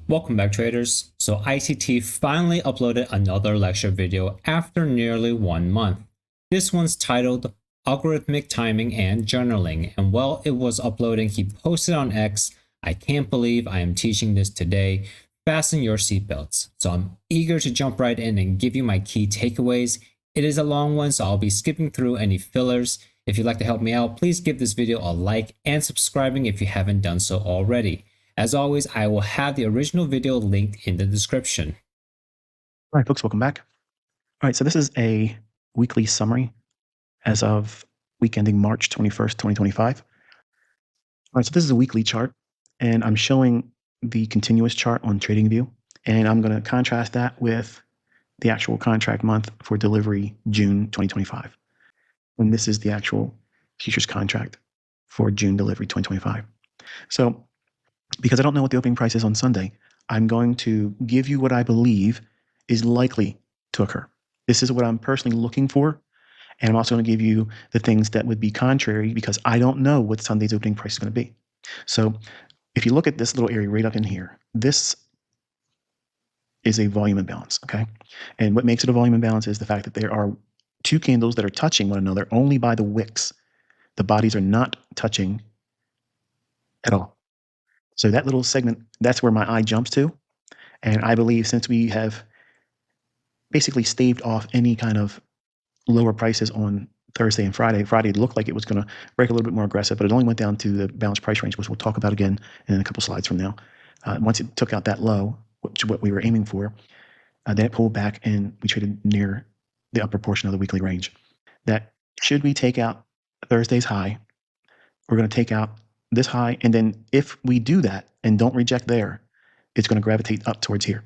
Welcome back, traders. So ICT finally uploaded another lecture video after nearly 1 month. This one's titled Algorithmic Timing and Journaling, and while it was uploading, he posted on X, "I can't believe I am teaching this today. Fasten your seatbelts." So I'm eager to jump right in and give you my key takeaways. It is a long one, so I'll be skipping through any fillers. If you'd like to help me out, please give this video a like and subscribing if you haven't done so already. As always, I will have the original video linked in the description. All right, folks, welcome back. All right, so this is a weekly summary as of week ending March 21st, 2025. All right, so this is a weekly chart, and I'm showing the continuous chart on TradingView, and I'm going to contrast that with the actual contract month for delivery June 2025. And this is the actual futures contract for June delivery 2025. So because I don't know what the opening price is on Sunday, I'm going to give you what I believe is likely to occur. This is what I'm personally looking for. And I'm also going to give you the things that would be contrary because I don't know what Sunday's opening price is going to be. So if you look at this little area right up in here, this is a volume imbalance, okay? And what makes it a volume imbalance is the fact that there are two candles that are touching one another only by the wicks. The bodies are not touching at all. So that little segment, that's where my eye jumps to. And I believe since we have basically staved off any kind of lower prices on Thursday and Friday looked like it was going to break a little bit more aggressive, but it only went down to the balanced price range, which we'll talk about again in a couple slides from now. Once it took out that low, which is what we were aiming for, then it pulled back and we traded near the upper portion of the weekly range. That should we take out Thursday's high, we're going to take out this high, and then if we do that and don't reject there, it's going to gravitate up towards here.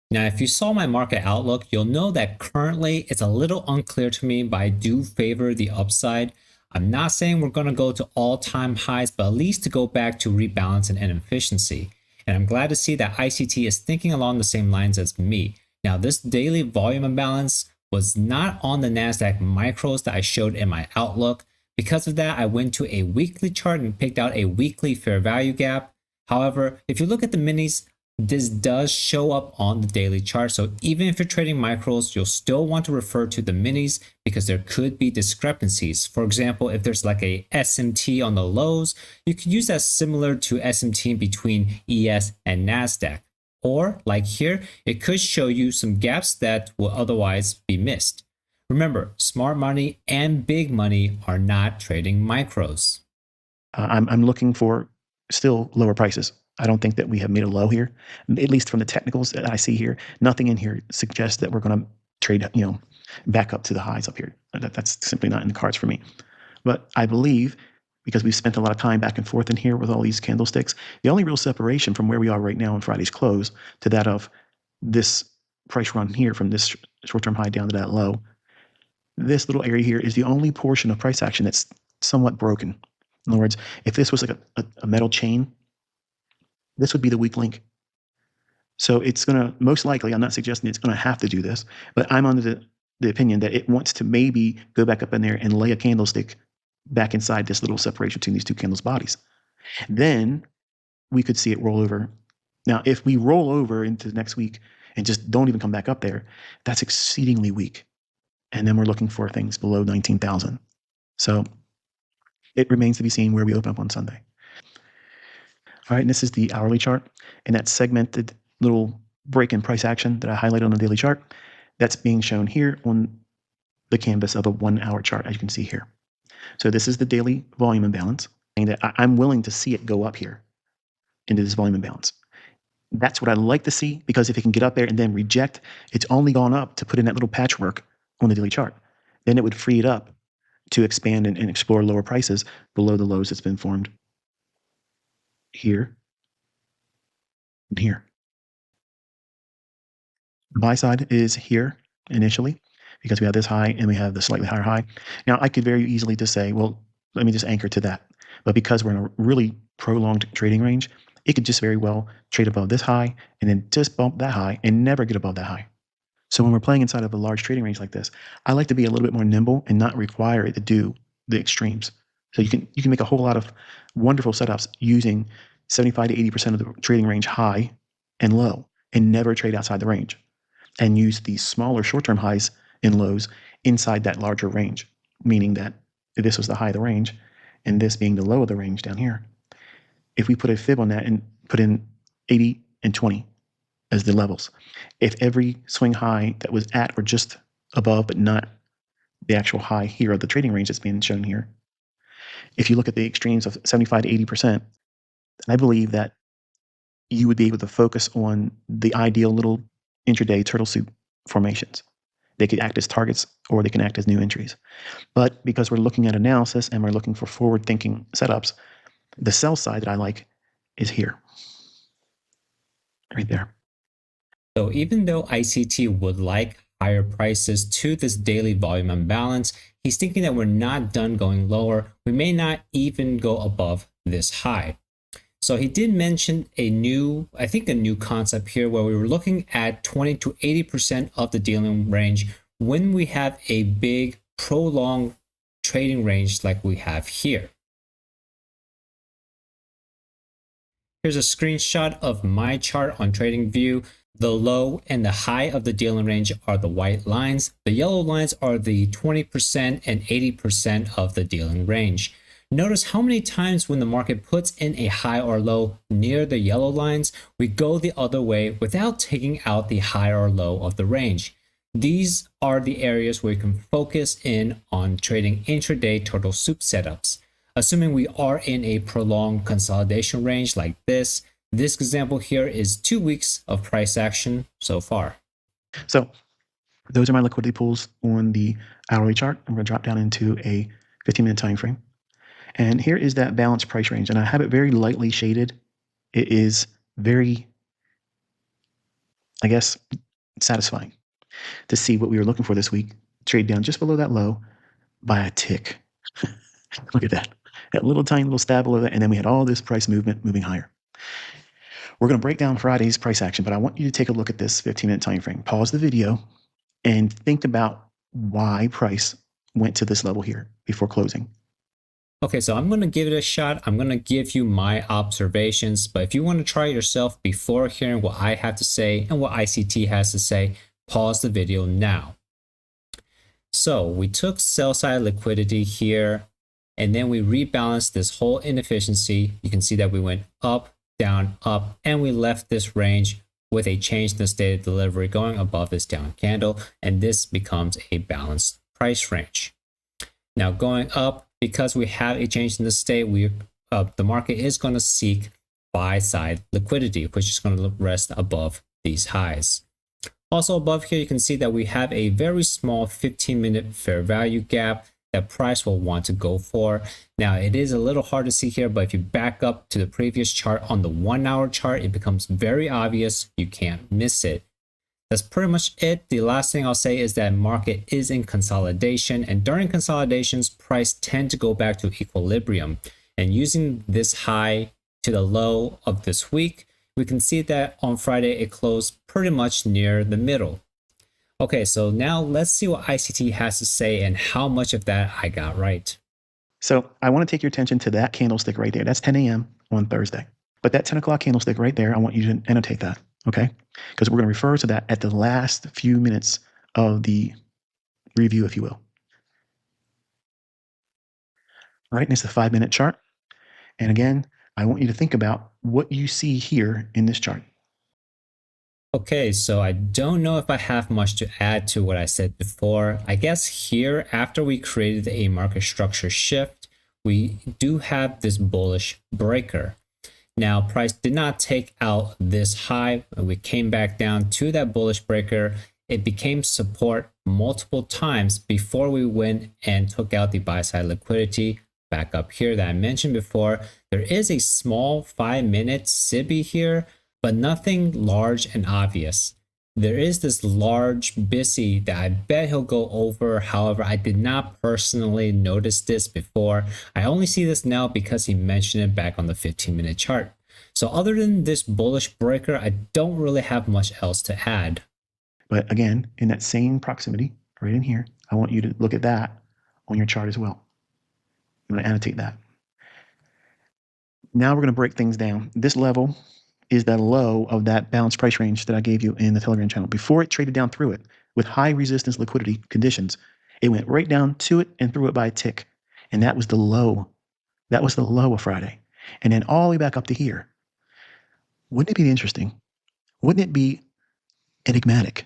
Now, if you saw my market outlook, you'll know that currently it's a little unclear to me, but I do favor the upside. I'm not saying we're going to go to all-time highs, but at least to go back to rebalance and efficiency. And I'm glad to see that ICT is thinking along the same lines as me. Now, this daily volume imbalance was not on the NASDAQ micros that I showed in my outlook. Because of that, I went to a weekly chart and picked out a weekly fair value gap. However, if you look at the minis, this does show up on the daily chart. So even if you're trading micros, you'll still want to refer to the minis because there could be discrepancies. For example, if there's like a SMT on the lows, you could use that similar to SMT between ES and NASDAQ. Or like here, it could show you some gaps that will otherwise be missed. Remember, smart money and big money are not trading micros. I'm looking for still lower prices. I don't think that we have made a low here, at least from the technicals that I see here. Nothing in here suggests that we're going to trade, back up to the highs up here. That's simply not in the cards for me. But I believe, because we've spent a lot of time back and forth in here with all these candlesticks, the only real separation from where we are right now on Friday's close to that of this price run here from this short-term high down to that low, this little area here is the only portion of price action that's somewhat broken. In other words, if this was like a metal chain, this would be the weak link. So it's going to, most likely, I'm not suggesting it's going to have to do this, but I'm under the opinion that it wants to maybe go back up in there and lay a candlestick back inside this little separation between these two candles' bodies. Then we could see it roll over. Now, if we roll over into next week and just don't even come back up there, that's exceedingly weak. And then we're looking for things below 19,000. So it remains to be seen where we open up on Sunday. All right, and this is the hourly chart, and that segmented little break in price action that I highlighted on the daily chart, that's being shown here on the canvas of a 1 hour chart, as you can see here. So this is the daily volume imbalance, and that I'm willing to see it go up here into this volume imbalance. That's what I like to see, because if it can get up there and then reject, it's only gone up to put in that little patchwork on the daily chart. Then it would free it up to expand and explore lower prices below the lows that's been formed here and here. The buy side is here initially because we have this high and we have the slightly higher high. Now, I could very easily just say, well, let me just anchor to that. But because we're in a really prolonged trading range, it could just very well trade above this high and then just bump that high and never get above that high. So when we're playing inside of a large trading range like this, I like to be a little bit more nimble and not require it to do the extremes. So you can make a whole lot of wonderful setups using 75 to 80% of the trading range high and low and never trade outside the range, and use these smaller short-term highs and lows inside that larger range, meaning that if this was the high of the range and this being the low of the range down here, if we put a fib on that and put in 80 and 20 as the levels, if every swing high that was at or just above but not the actual high here of the trading range that's being shown here, if you look at the extremes of 75 to 80%, I believe that you would be able to focus on the ideal little intraday turtle soup formations. They could act as targets or they can act as new entries. But because we're looking at analysis and we're looking for forward thinking setups, the sell side that I like is here, right there. So even though ICT would like higher prices to this daily volume imbalance, he's thinking that we're not done going lower. We may not even go above this high. So he did mention a new concept here where we were looking at 20 to 80% of the dealing range when we have a big prolonged trading range like we have here. Here's a screenshot of my chart on TradingView. The low and the high of the dealing range are the white lines. The yellow lines are the 20% and 80% of the dealing range. Notice how many times when the market puts in a high or low near the yellow lines, we go the other way without taking out the high or low of the range. These are the areas where you can focus in on trading intraday turtle soup setups. Assuming we are in a prolonged consolidation range like this example here is 2 weeks of price action so far. So those are my liquidity pools on the hourly chart. I'm going to drop down into a 15-minute time frame. And here is that balanced price range. And I have it very lightly shaded. It is very, I guess, satisfying to see what we were looking for this week. Trade down just below that low by a tick. Look at that. That little tiny little stab below that. And then we had all this price movement moving higher. We're going to break down Friday's price action, but I want you to take a look at this 15-minute time frame. Pause the video and think about why price went to this level here before closing. Okay, so I'm going to give it a shot. I'm going to give you my observations, but if you want to try it yourself before hearing what I have to say and what ICT has to say, pause the video now. So we took sell side liquidity here, and then we rebalanced this whole inefficiency. You can see that we went up, down, up, and we left this range with a change in the state of delivery going above this down candle, and this becomes a balanced price range. Now going up, because we have a change in the state, the market is going to seek buy side liquidity, which is going to rest above these highs. Also above here, you can see that we have a very small 15-minute fair value gap that price will want to go for. Now it is a little hard to see here, but if you back up to the previous chart on the 1 hour chart, it becomes very obvious. You can't miss it. That's pretty much it. The last thing I'll say is that market is in consolidation, and during consolidations, price tend to go back to equilibrium. And using this high to the low of this week, we can see that on Friday it closed pretty much near the middle. Okay, so now let's see what ICT has to say and how much of that I got right. So I want to take your attention to that candlestick right there. That's 10 a.m. on Thursday. But that 10 o'clock candlestick right there, I want you to annotate that, okay? Because we're going to refer to that at the last few minutes of the review, if you will. All right, and it's the 5-minute chart. And again, I want you to think about what you see here in this chart. Okay, so I don't know if I have much to add to what I said before. I guess here, after we created a market structure shift, we do have this bullish breaker. Now, price did not take out this high. We came back down to that bullish breaker. It became support multiple times before we went and took out the buy side liquidity back up here that I mentioned before. There is a small 5-minute SIBI here, but nothing large and obvious. There is this large BISI that I bet he'll go over. However, I did not personally notice this before. I only see this now because he mentioned it back on the 15-minute chart. So other than this bullish breaker, I don't really have much else to add. But again, in that same proximity, right in here, I want you to look at that on your chart as well. I'm going to annotate that. Now we're going to break things down. This level is the low of that balanced price range that I gave you in the Telegram channel. Before it traded down through it with high resistance liquidity conditions, it went right down to it and through it by a tick. And that was the low. That was the low of Friday. And then all the way back up to here. Wouldn't it be interesting? Wouldn't it be enigmatic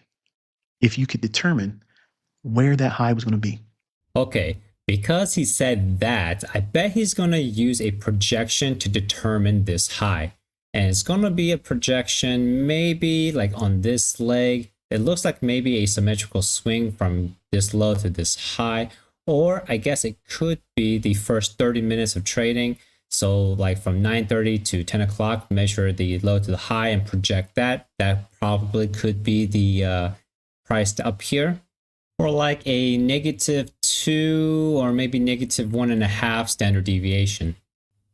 if you could determine where that high was going to be? Okay, because he said that, I bet he's going to use a projection to determine this high. And it's going to be a projection maybe like on this leg. It looks like maybe a symmetrical swing from this low to this high. Or I guess it could be the first 30 minutes of trading. So like from 9:30 to 10 o'clock, measure the low to the high and project that. That probably could be the price up here. Or like a -2 or maybe -1.5 standard deviation.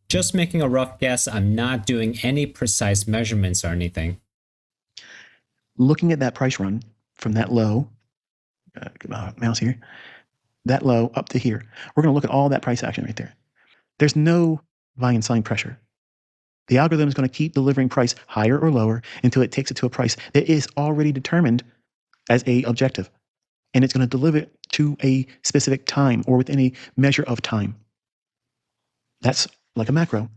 Just making a rough guess, I'm not doing any precise measurements or anything. Looking at that price run from that low, mouse here, that low up to here, we're going to look at all that price action right there. There's no volume sign pressure. The algorithm is going to keep delivering price higher or lower until it takes it to a price that is already determined as a objective. And it's going to deliver it to a specific time or within a measure of time. That's like a macro.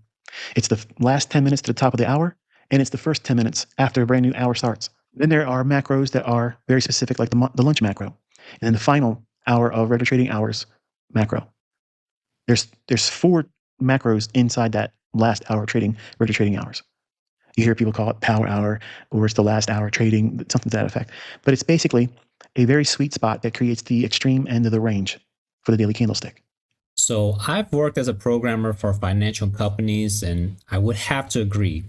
It's the last 10 minutes to the top of the hour, and it's the first 10 minutes after a brand new hour starts. Then there are macros that are very specific, like the lunch macro, and then the final hour of regular trading hours macro. There's 4 macros inside that last hour of trading, regular trading hours. You hear people call it power hour, or it's the last hour trading, something to that effect. But it's basically a very sweet spot that creates the extreme end of the range for the daily candlestick. So I've worked as a programmer for financial companies, and I would have to agree.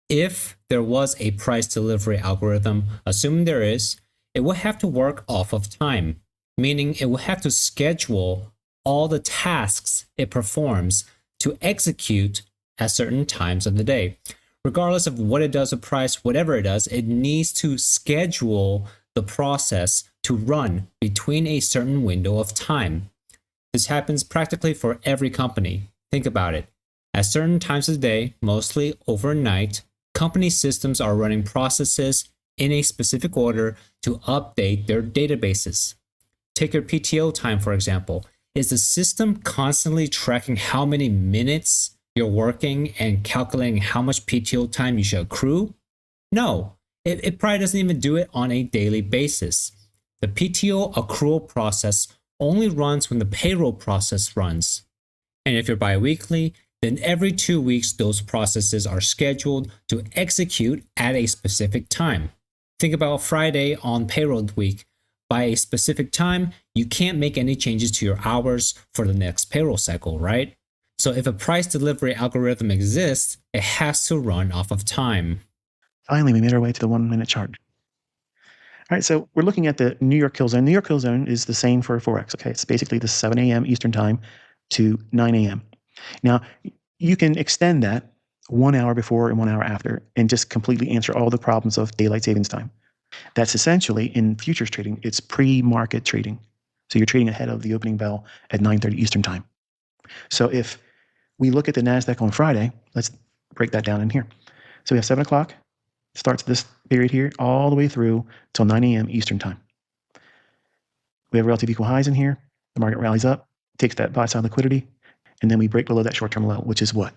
If there was a price delivery algorithm, assuming there is, it would have to work off of time, meaning it would have to schedule all the tasks it performs to execute at certain times of the day. Regardless of what it does with price, whatever it does, it needs to schedule the process to run between a certain window of time. This happens practically for every company. Think about it. At certain times of the day, mostly overnight, company systems are running processes in a specific order to update their databases. Take your PTO time, for example. Is the system constantly tracking how many minutes you're working and calculating how much PTO time you should accrue? No, it probably doesn't even do it on a daily basis. The PTO accrual process only runs when the payroll process runs. And if you're biweekly, then every 2 weeks, those processes are scheduled to execute at a specific time. Think about Friday on payroll week. By a specific time, you can't make any changes to your hours for the next payroll cycle, right? So if a price delivery algorithm exists, it has to run off of time. Finally, we made our way to the 1-minute chart. All right, so we're looking at the New York Kill Zone. New York Kill Zone is the same for Forex, okay? It's basically the 7 a.m. Eastern Time to 9 a.m. Now, you can extend that 1 hour before and 1 hour after and just completely answer all the problems of daylight savings time. That's essentially, in futures trading, it's pre-market trading. So you're trading ahead of the opening bell at 9:30 Eastern Time. So if we look at the NASDAQ on Friday, let's break that down in here. So we have 7 o'clock, starts this period here, all the way through till 9 a.m. Eastern Time. We have relative equal highs in here. The market rallies up, takes that buy-side liquidity, and then we break below that short-term low, which is what?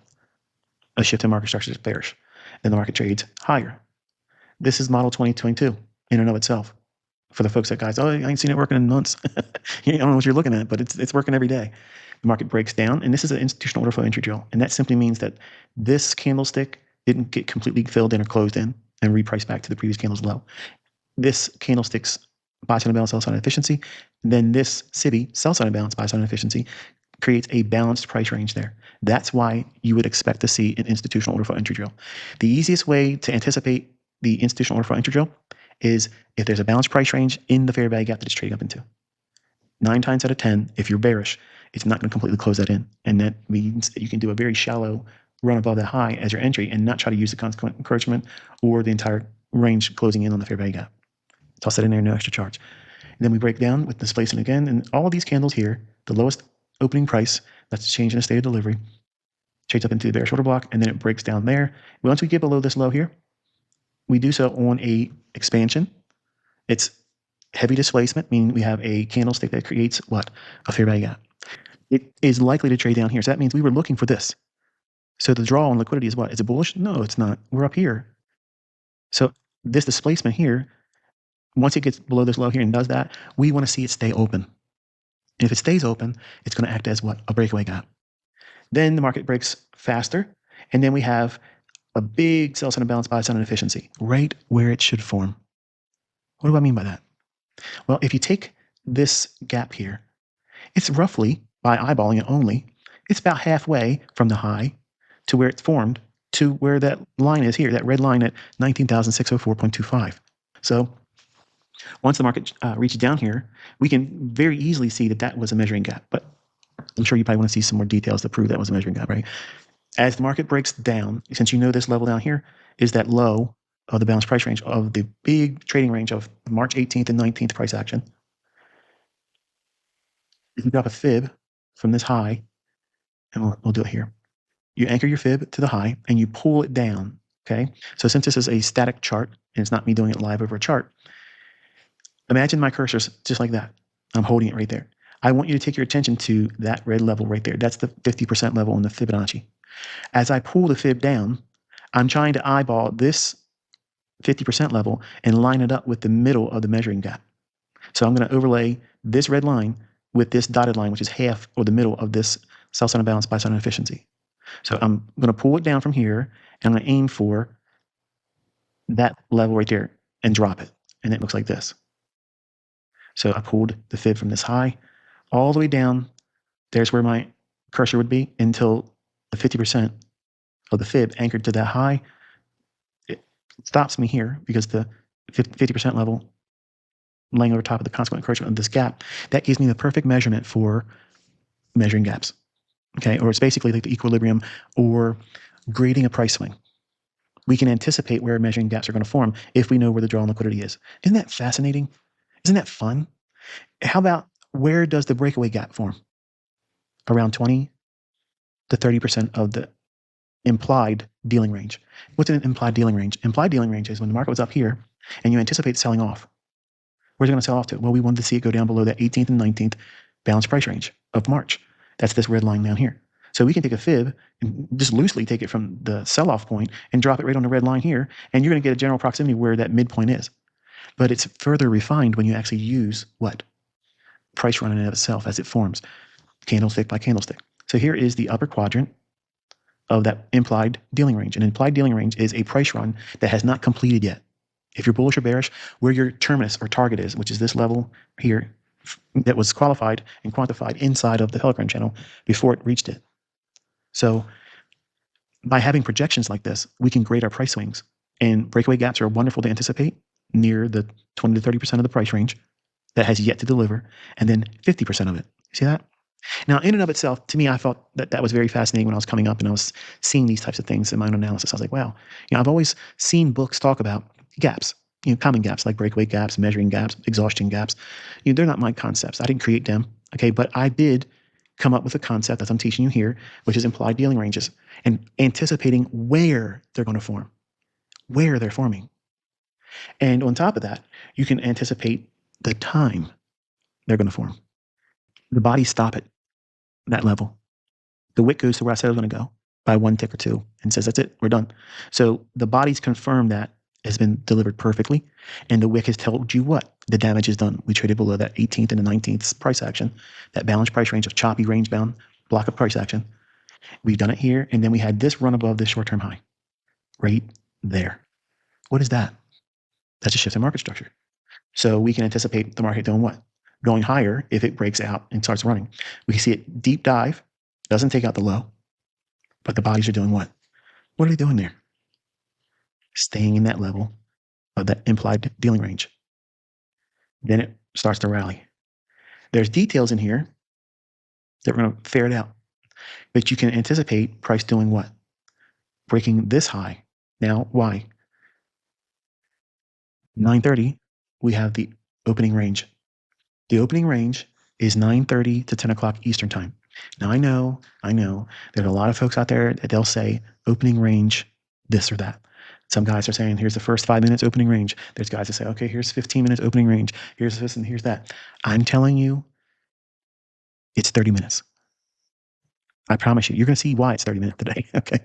A shift in market structure is bearish. Then the market trades higher. This is model 2022 in and of itself. For the folks that guys, oh, I ain't seen it working in months. You don't know what you're looking at, but it's working every day. The market breaks down, and this is an institutional order flow entry drill. And that simply means that this candlestick didn't get completely filled in or closed in and repriced back to the previous candle's low. This candlestick's buy side imbalance, sell side inefficiency. Then this SIBI, sell side imbalance, buy side inefficiency, creates a balanced price range there. That's why you would expect to see an institutional order flow entry drill. The easiest way to anticipate the institutional order flow entry drill is if there's a balanced price range in the fair value gap that it's trading up into. 9 times out of 10, if you're bearish, it's not going to completely close that in. And that means that you can do a very shallow run above that high as your entry and not try to use the consequent encouragement or the entire range closing in on the fair value gap. Toss that in there, no extra charge. And then we break down with displacement again. And all of these candles here, the lowest opening price, that's the change in the state of delivery, trades up into the bearish order block, and then it breaks down there. Once we get below this low here, we do so on a expansion. It's heavy displacement, meaning we have a candlestick that creates what? A fair value gap. It is likely to trade down here. So that means we were looking for this. So the draw on liquidity is what? Is it bullish? No, it's not. We're up here. So this displacement here, once it gets below this low here and does that, we want to see it stay open. And if it stays open, it's going to act as what? A breakaway gap. Then the market breaks faster, and then we have a big sell sign imbalance, buy sign inefficiency, right where it should form. What do I mean by that? Well, if you take this gap here, it's roughly, by eyeballing it only, it's about halfway from the high to where it's formed to where that line is here, that red line at 19,604.25. So once the market reaches down here, we can very easily see that that was a measuring gap. But I'm sure you probably want to see some more details to prove that was a measuring gap, right? As the market breaks down, since you know this level down here is that low of the balanced price range of the big trading range of March 18th and 19th price action, if you drop a fib from this high, and we'll do it here. You anchor your fib to the high and you pull it down, okay? So since this is a static chart and it's not me doing it live over a chart, imagine my cursor's just like that. I'm holding it right there. I want you to take your attention to that red level right there. That's the 50% level in the Fibonacci. As I pull the fib down, I'm trying to eyeball this 50% level and line it up with the middle of the measuring gap. So I'm going to overlay this red line with this dotted line, which is half or the middle of this sell sign imbalance, buy sign inefficiency. So I'm going to pull it down from here and I'm going to aim for that level right there and drop it. And it looks like this. So I pulled the fib from this high all the way down. There's where my cursor would be until the 50% of the fib anchored to that high. It stops me here because the 50% level laying over top of the consequent encroachment of this gap, that gives me the perfect measurement for measuring gaps. Okay, or it's basically like the equilibrium or grading a price swing. We can anticipate where measuring gaps are going to form if we know where the draw on liquidity is. Isn't that fascinating? Isn't that fun? How about where does the breakaway gap form? Around 20 to 30% of the implied dealing range. What's an implied dealing range? Implied dealing range is when the market was up here and you anticipate selling off. Where's it going to sell off to? Well, we wanted to see it go down below that 18th and 19th balanced price range of March. That's this red line down here. So we can take a fib and just loosely take it from the sell-off point and drop it right on the red line here, and you're going to get a general proximity where that midpoint is. But it's further refined when you actually use what? Price run in and of itself as it forms, candlestick by candlestick. So here is the upper quadrant of that implied dealing range. An implied dealing range is a price run that has not completed yet. If you're bullish or bearish, where your terminus or target is, which is this level here that was qualified and quantified inside of the Telegram channel before it reached it. So by having projections like this, we can grade our price swings, and breakaway gaps are wonderful to anticipate near the 20 to 30% of the price range that has yet to deliver, and then 50% of it. You see that? Now, in and of itself, to me, I thought that that was very fascinating when I was coming up and I was seeing these types of things in my own analysis. I was like, wow, I've always seen books talk about gaps, common gaps like breakaway gaps, measuring gaps, exhaustion gaps. They're not my concepts. I didn't create them, okay? But I did come up with a concept that I'm teaching you here, which is implied dealing ranges and anticipating where they're going to form, where they're forming. And on top of that, you can anticipate the time they're going to form. The bodies stop at that level. The wick goes to where I said it was going to go by one tick or two and says, that's it, we're done. So the bodies confirm that has been delivered perfectly. And the wick has told you what? The damage is done. We traded below that 18th and the 19th price action, that balanced price range of choppy range bound block of price action. We've done it here. And then we had this run above this short-term high right there. What is that? That's a shift in market structure. So we can anticipate the market doing what? Going higher if it breaks out and starts running. We see it deep dive, doesn't take out the low, but the bodies are doing what? What are they doing there? Staying in that level of that implied dealing range. Then it starts to rally. There's details in here that we're going to ferret out, but you can anticipate price doing what? Breaking this high. Now, why? 9:30, we have the opening range. The opening range is 9:30 to 10 o'clock Eastern time. Now, I know, there's a lot of folks out there that they'll say opening range this or that. Some guys are saying, here's the first 5 minutes opening range. There's guys that say, okay, here's 15 minutes opening range. Here's this and here's that. I'm telling you, it's 30 minutes. I promise you, you're going to see why it's 30 minutes today. Okay.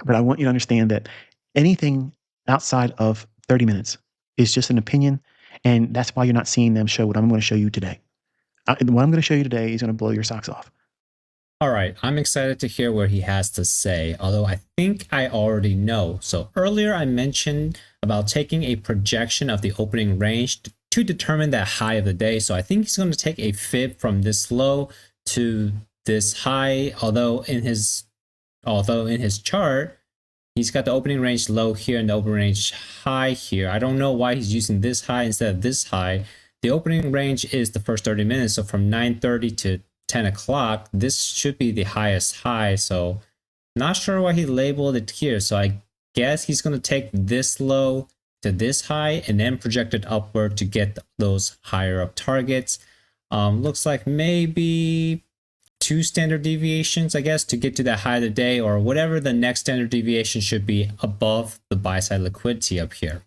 But I want you to understand that anything outside of 30 minutes is just an opinion. And that's why you're not seeing them show what I'm going to show you today. What I'm going to show you today is going to blow your socks off. All right, I'm excited to hear what he has to say, although I think I already know. So earlier I mentioned about taking a projection of the opening range to determine that high of the day. So I think he's going to take a fib from this low to this high, although in his chart, he's got the opening range low here and the opening range high here. I don't know why he's using this high instead of this high. The opening range is the first 30 minutes, so from 9:30 to 10 o'clock, this should be the highest high. So not sure why he labeled it here. So I guess he's going to take this low to this high and then project it upward to get those higher up targets. Looks like maybe 2 standard deviations, I guess, to get to that high of the day, or whatever the next standard deviation should be above the buy side liquidity up here.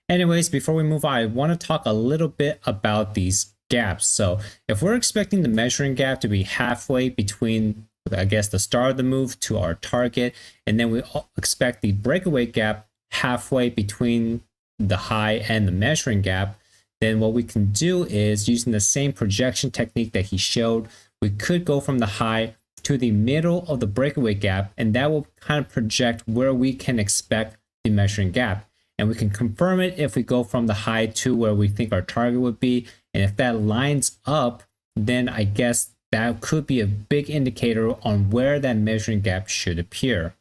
Anyways, before we move on, I want to talk a little bit about these gaps. So if we're expecting the measuring gap to be halfway between, I guess, the start of the move to our target, and then we expect the breakaway gap halfway between the high and the measuring gap, then what we can do is, using the same projection technique that he showed, we could go from the high to the middle of the breakaway gap, and that will kind of project where we can expect the measuring gap. And we can confirm it if we go from the high to where we think our target would be. And if that lines up, then I guess that could be a big indicator on where that measuring gap should appear.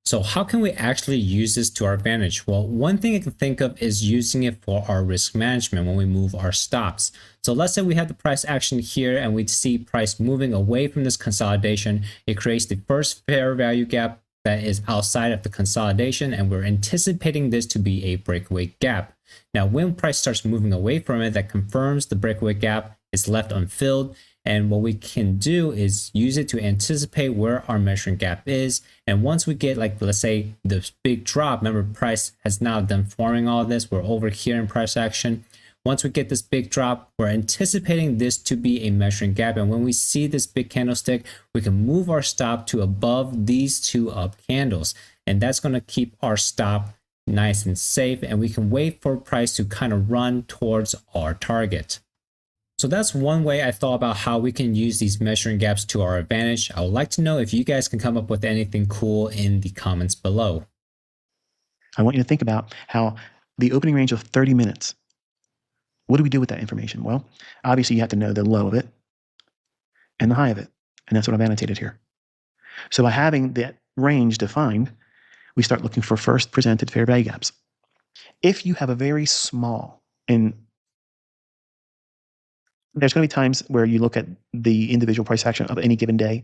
So how can we actually use this to our advantage? Well, one thing I can think of is using it for our risk management when we move our stops. So let's say we have the price action here and we see price moving away from this consolidation. It creates the first fair value gap that is outside of the consolidation, and we're anticipating this to be a breakaway gap. Now, when price starts moving away from it, that confirms the breakaway gap is left unfilled. And what we can do is use it to anticipate where our measuring gap is. And once we get, like, let's say this big drop, remember price has now done forming all this. We're over here in price action. Once we get this big drop, we're anticipating this to be a measuring gap. And when we see this big candlestick, we can move our stop to above these 2 up candles. And that's going to keep our stop nice and safe. And we can wait for price to kind of run towards our target. So that's one way I thought about how we can use these measuring gaps to our advantage. I would like to know if you guys can come up with anything cool in the comments below. I want you to think about how the opening range of 30 minutes, what do we do with that information? Well, obviously you have to know the low of it and the high of it. And that's what I've annotated here. So by having that range defined, we start looking for first presented fair value gaps. If you have a very small, and there's going to be times where you look at the individual price action of any given day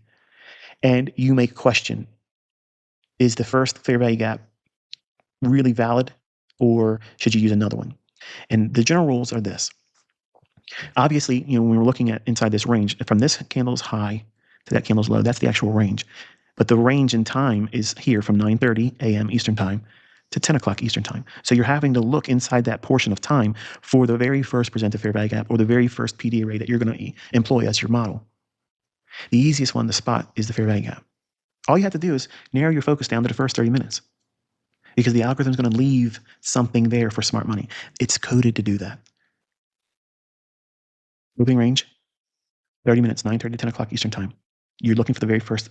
and you may question, is the first fair value gap really valid, or should you use another one? And the general rules are this. Obviously, when we're looking at inside this range, from this candle's high to that candle's low, that's the actual range. But the range in time is here from 9:30 a.m. Eastern time to 10 o'clock Eastern time. So you're having to look inside that portion of time for the very first presented fair value gap or the very first PDA rate that you're going to employ as your model. The easiest one to spot is the fair value gap. All you have to do is narrow your focus down to the first 30 minutes, because the algorithm is going to leave something there for smart money. It's coded to do that. Moving range, 30 minutes, 9:30 to 10 o'clock Eastern time. You're looking for the very first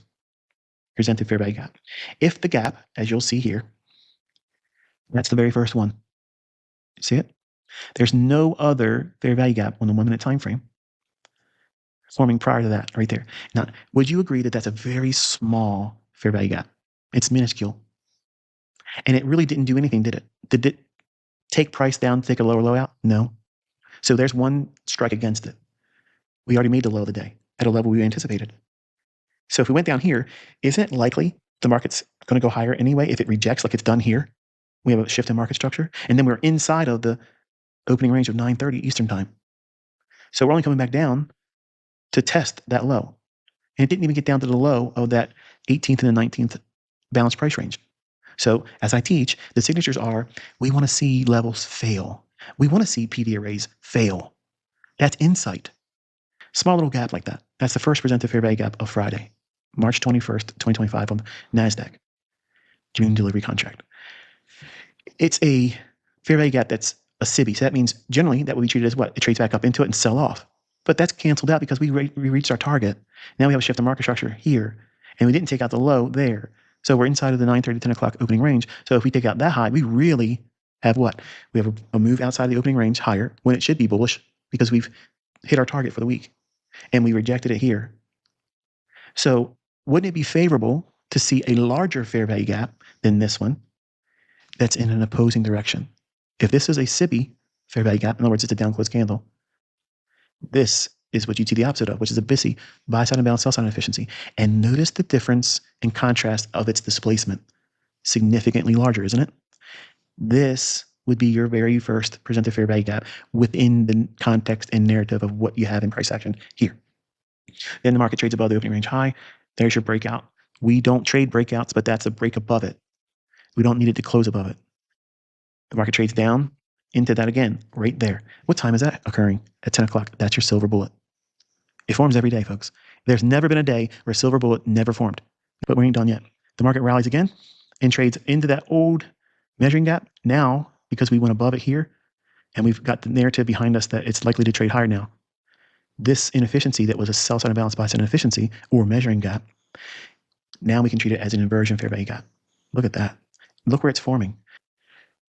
presented fair value gap. If the gap, as you'll see here, that's the very first one. See it? There's no other fair value gap on the 1 minute time frame forming prior to that right there. Now, would you agree that that's a very small fair value gap? It's minuscule. And it really didn't do anything, did it? Did it take price down to take a lower low out? No. So there's one strike against it. We already made the low of the day at a level we anticipated. So if we went down here, isn't it likely the market's going to go higher anyway if it rejects like it's done here? We have a shift in market structure. And then we're inside of the opening range of 9:30 Eastern time. So we're only coming back down to test that low. And it didn't even get down to the low of that 18th and the 19th balanced price range. So as I teach, the signatures are, we want to see levels fail. We want to see PD arrays fail. That's insight. Small little gap like that. That's the first presented fair value gap of Friday, March 21st, 2025 on NASDAQ, June delivery contract. It's a fair value gap that's a SIBI. So that means generally that would be treated as what? It trades back up into it and sell off. But that's canceled out because we reached our target. Now we have a shift in market structure here, and we didn't take out the low there. So we're inside of the 9:30 to 10 o'clock opening range. So if we take out that high, we really have what? We have a move outside the opening range higher when it should be bullish because we've hit our target for the week, and we rejected it here. So wouldn't it be favorable to see a larger fair value gap than this one that's in an opposing direction? If this is a SIBI fair value gap, in other words, it's a down close candle, this is what you'd see the opposite of, which is a BISI, buy side imbalance, sell side inefficiency. And notice the difference in contrast of its displacement. Significantly larger, isn't it? This would be your very first presented fair value gap within the context and narrative of what you have in price action here. Then the market trades above the opening range high. There's your breakout. We don't trade breakouts, but that's a break above it. We don't need it to close above it. The market trades down into that again, right there. What time is that occurring? At 10 o'clock. That's your silver bullet. It forms every day, folks. There's never been a day where a silver bullet never formed, but we ain't done yet. The market rallies again and trades into that old measuring gap now because we went above it here, and we've got the narrative behind us that it's likely to trade higher now. This inefficiency that was a sell side imbalance, buy side inefficiency or measuring gap, now we can treat it as an inversion fair value gap. Look at that. Look where it's forming.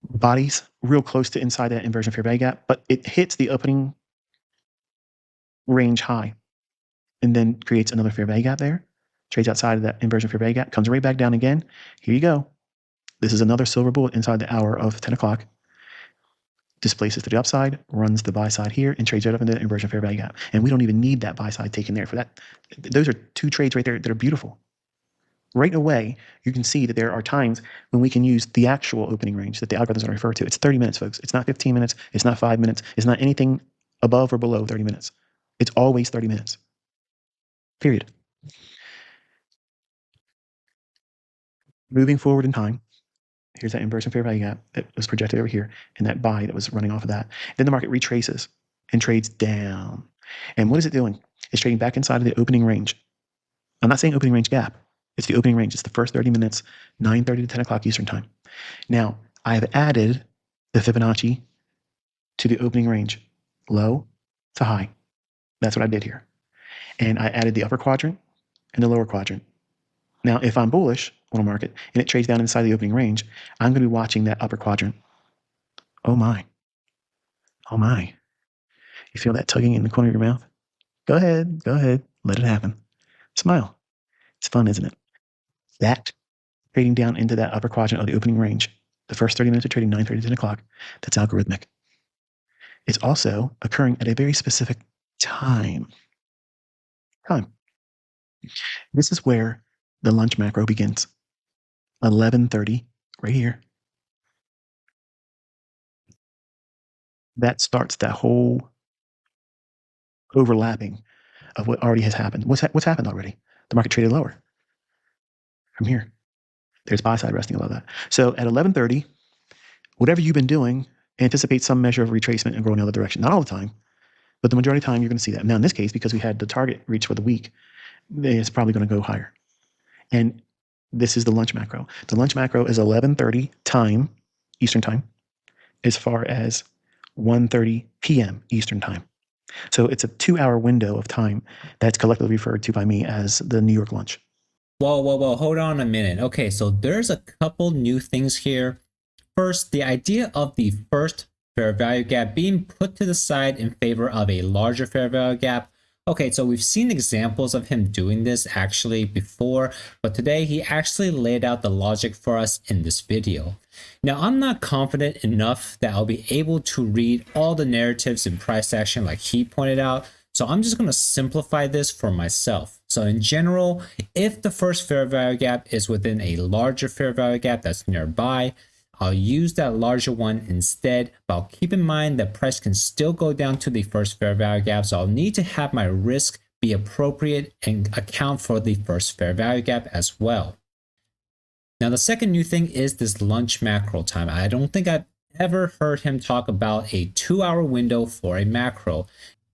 Bodies real close to inside that inversion fair value gap, but it hits the opening range high and then creates another fair value gap there, trades outside of that inversion fair value gap, comes right back down again. Here you go. This is another silver bullet inside the hour of 10 o'clock. Displaces to the upside, runs the buy side here, and trades right up into the inversion fair value gap. And we don't even need that buy side taken there for that. Those are two trades right there that are beautiful. Right away, you can see that there are times when we can use the actual opening range that the algorithms are going to refer to. It's 30 minutes, folks. It's not 15 minutes. It's not 5 minutes. It's not anything above or below 30 minutes. It's always 30 minutes. Period. Moving forward in time, here's that inversion fair value gap that was projected over here and that buy that was running off of that. Then the market retraces and trades down. And what is it doing? It's trading back inside of the opening range. I'm not saying opening range gap. It's the opening range. It's the first 30 minutes, 9:30 to 10 o'clock Eastern time. Now, I have added the Fibonacci to the opening range, low to high. That's what I did here. And I added the upper quadrant and the lower quadrant. Now, if I'm bullish on a market and it trades down inside the opening range, I'm going to be watching that upper quadrant. Oh my. Oh my. You feel that tugging in the corner of your mouth? Go ahead. Go ahead. Let it happen. Smile. It's fun, isn't it? That trading down into that upper quadrant of the opening range, the first 30 minutes of trading, 9:30 to 10 o'clock, that's algorithmic. It's also occurring at a very specific time. This is where the lunch macro begins. 11:30, right here. That starts that whole overlapping of what already has happened. What's happened already? The market traded lower from here. There's buy side resting above that. So at 11:30, whatever you've been doing, anticipate some measure of retracement and growing the other direction. Not all the time, but the majority of the time you're going to see that. Now in this case, because we had the target reach for the week, it's probably going to go higher. And this is the lunch macro. The lunch macro is 11:30 time, Eastern time, as far as 1:30 p.m. Eastern time. So it's a 2-hour window of time that's collectively referred to by me as the New York lunch. Whoa, hold on a minute. Okay, so there's a couple new things here. First, the idea of the first fair value gap being put to the side in favor of a larger fair value gap. Okay, so we've seen examples of him doing this actually before, but today he actually laid out the logic for us in this video. Now, I'm not confident enough that I'll be able to read all the narratives in price action like he pointed out, so I'm just going to simplify this for myself. So in general, if the first fair value gap is within a larger fair value gap that's nearby, I'll use that larger one instead, but I'll keep in mind that price can still go down to the first fair value gap, so I'll need to have my risk be appropriate and account for the first fair value gap as well. Now, the second new thing is this lunch macro time. I don't think I've ever heard him talk about a 2-hour window for a macro.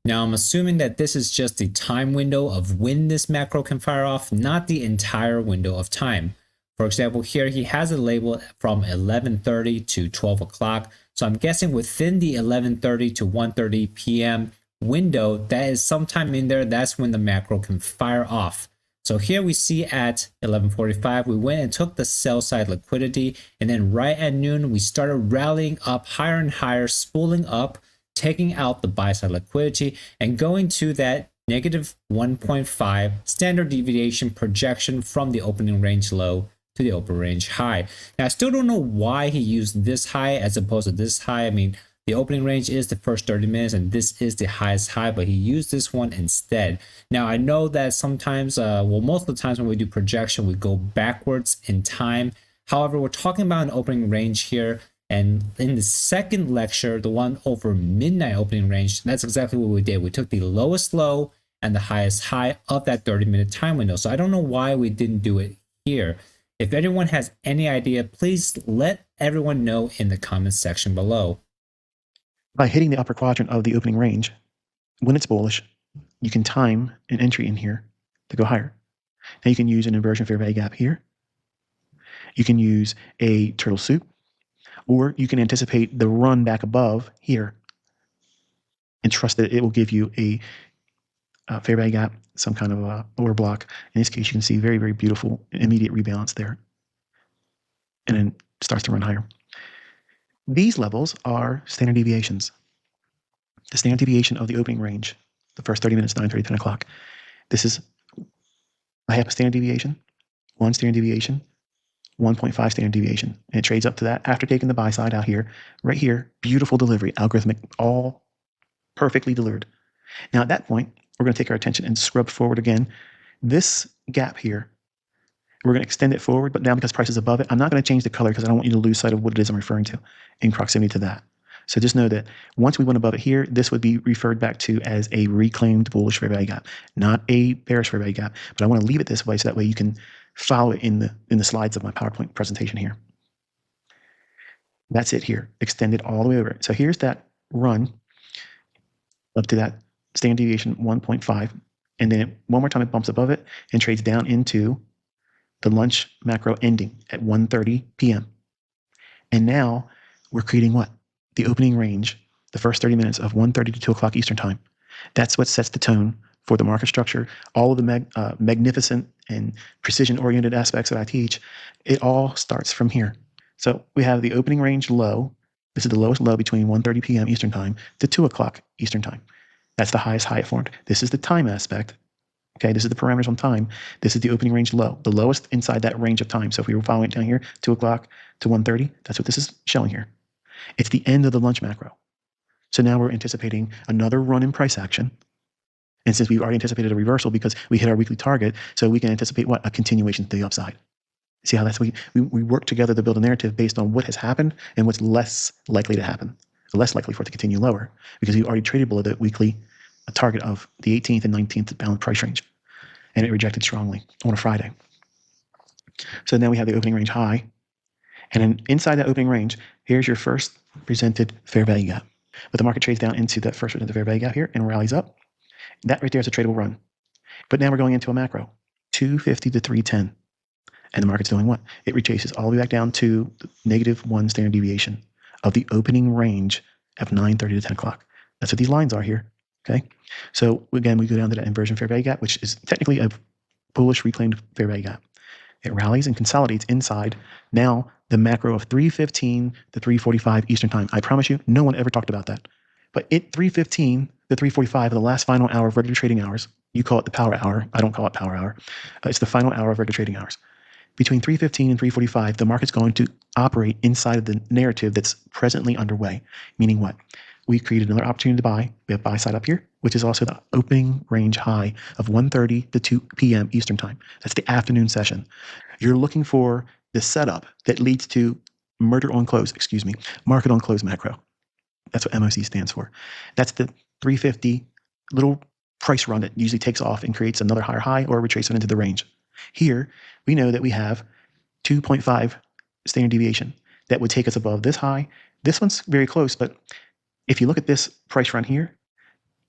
Now, I'm assuming that this is just the time window of when this macro can fire off, not the entire window of time. For example, here he has it labeled from 11:30 to 12 o'clock. So I'm guessing within the 11:30 to 1:30 p.m. window, that is sometime in there, that's when the macro can fire off. So here we see at 11:45, we went and took the sell side liquidity, and then right at noon, we started rallying up higher and higher, spooling up, taking out the buy side liquidity, and going to that negative 1.5 standard deviation projection from the opening range low to the open range high. Now, I still don't know why he used this high as opposed to this high. I mean, the opening range is the first 30 minutes and this is the highest high, but he used this one instead. Now, I know that sometimes, most of the times when we do projection, we go backwards in time. However, we're talking about an opening range here. And in the second lecture, the one over midnight opening range, that's exactly what we did. We took the lowest low and the highest high of that 30-minute time window. So I don't know why we didn't do it here. If anyone has any idea, please let everyone know in the comments section below. By hitting the upper quadrant of the opening range, when it's bullish, you can time an entry in here to go higher. Now you can use an inversion fair value gap here. You can use a turtle soup, or you can anticipate the run back above here and trust that it will give you a fair value gap, some kind of a lower block. In this case, you can see very, very beautiful immediate rebalance there. And then starts to run higher. These levels are standard deviations. The standard deviation of the opening range, the first 30 minutes, 9:30, 10 o'clock. This is a half a standard deviation, 1 standard deviation, 1.5 standard deviation. And it trades up to that after taking the buy side out here. Right here, beautiful delivery, algorithmic, all perfectly delivered. Now at that point, we're going to take our attention and scrub forward again. This gap here, we're going to extend it forward, but now because price is above it, I'm not going to change the color because I don't want you to lose sight of what it is I'm referring to in proximity to that. So just know that once we went above it here, this would be referred back to as a reclaimed bullish fair value gap, not a bearish fair value gap. But I want to leave it this way so that way you can follow it in the slides of my PowerPoint presentation here. That's it here, extended all the way over. So here's that run up to that standard deviation 1.5, and then one more time it bumps above it and trades down into the lunch macro ending at 1:30 p.m. And now we're creating what? The opening range, the first 30 minutes of 1:30 to 2 o'clock Eastern time. That's what sets the tone for the market structure. All of the magnificent and precision-oriented aspects that I teach, it all starts from here. So we have the opening range low. This is the lowest low between 1:30 p.m. Eastern time to 2 o'clock Eastern time. That's the highest high it formed. This is the time aspect. Okay, this is the parameters on time. This is the opening range low, the lowest inside that range of time. So if we were following it down here, 2 o'clock to 1:30, that's what this is showing here. It's the end of the lunch macro. So now we're anticipating another run in price action. And since we've already anticipated a reversal because we hit our weekly target, so we can anticipate what? A continuation to the upside. See how that's we work together to build a narrative based on what has happened and what's less likely to happen, less likely for it to continue lower because we already traded below the weekly target of the 18th and 19th bound price range, and it rejected strongly on a Friday. So now we have the opening range high, and then inside that opening range, here's your first presented fair value gap. But the market trades down into that first presented fair value gap here and rallies up. That right there is a tradable run. But now we're going into a macro, 250 to 310. And the market's doing what? It retraces all the way back down to the -1 standard deviation of the opening range of 9:30 to 10 o'clock. That's what these lines are here. Okay. So again, we go down to that inversion fair value gap, which is technically a bullish reclaimed fair value gap. It rallies and consolidates inside now the macro of 315 to 345 Eastern time. I promise you, no one ever talked about that. But at 315 to 345, the last final hour of regular trading hours, you call it the power hour. I don't call it power hour. It's the final hour of regular trading hours. Between 315 and 345, the market's going to operate inside of the narrative that's presently underway. Meaning what? We created another opportunity to buy. We have buy side up here, which is also the opening range high of 1:30 to 2 p.m. Eastern time. That's the afternoon session. You're looking for the setup that leads to market on close macro. That's what MOC stands for. That's the 350 little price run that usually takes off and creates another higher high or retraces into the range. Here, we know that we have 2.5 standard deviation. That would take us above this high. This one's very close, but if you look at this price run here,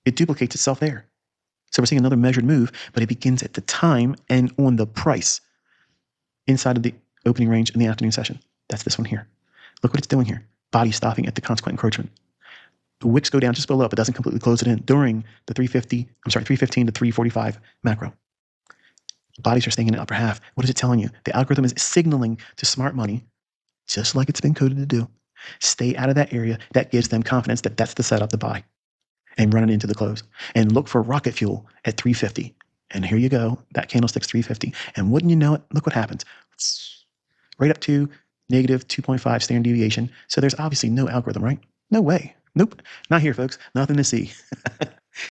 it duplicates itself there. So we're seeing another measured move, but it begins at the time and on the price inside of the opening range in the afternoon session. That's this one here. Look what it's doing here. Body stopping at the consequent encroachment. The wicks go down just below, but doesn't completely close it in during the 315 to 345 macro. Bodies are staying in the upper half. What is it telling you? The algorithm is signaling to smart money, just like it's been coded to do. Stay out of that area. That gives them confidence that that's the setup to buy and run it into the close. And look for rocket fuel at 350. And here you go. That candlestick's 350. And wouldn't you know it, look what happens. Right up to negative 2.5 standard deviation. So there's obviously no algorithm, right? No way. Nope. Not here, folks. Nothing to see.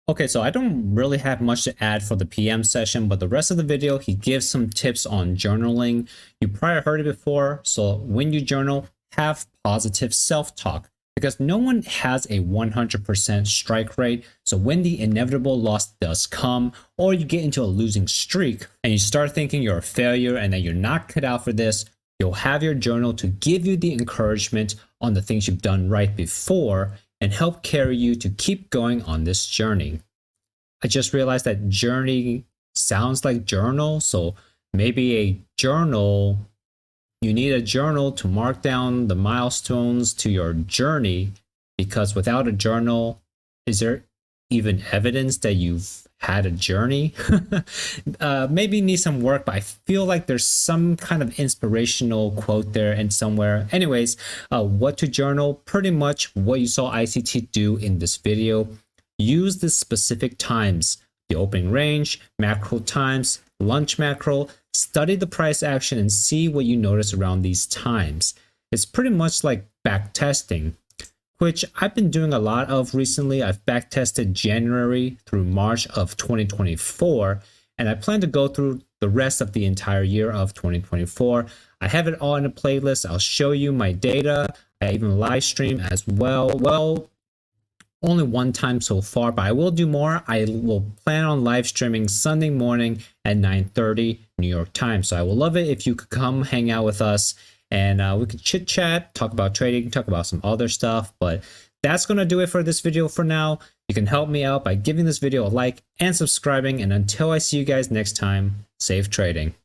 Okay, so I don't really have much to add for the PM session, but the rest of the video, he gives some tips on journaling. You probably heard it before, so when you journal, have positive self-talk because no one has a 100% strike rate. So when the inevitable loss does come, or you get into a losing streak and you start thinking you're a failure and that you're not cut out for this, you'll have your journal to give you the encouragement on the things you've done right before and help carry you to keep going on this journey. I just realized that journey sounds like journal, so maybe a journal, you need a journal to mark down the milestones to your journey, because without a journal, is there even evidence that you've had a journey? Maybe need some work, but I feel like there's some kind of inspirational quote there and somewhere. Anyways, what to journal? Pretty much what you saw ICT do in this video. Use the specific times, the opening range, macro times, lunch macro, study the price action and see what you notice around these times. It's pretty much like back testing, which I've been doing a lot of recently. I've back tested January through March of 2024, and I plan to go through the rest of the entire year of 2024. I have it all in a playlist. I'll show you my data. I even live stream as well. Well, only one time so far, but I will do more. I will plan on live streaming Sunday morning at 9:30 New York time. So I will love it if you could come hang out with us and we could chit chat, talk about trading, talk about some other stuff. But that's going to do it for this video for now. You can help me out by giving this video a like and subscribing. And until I see you guys next time, safe trading.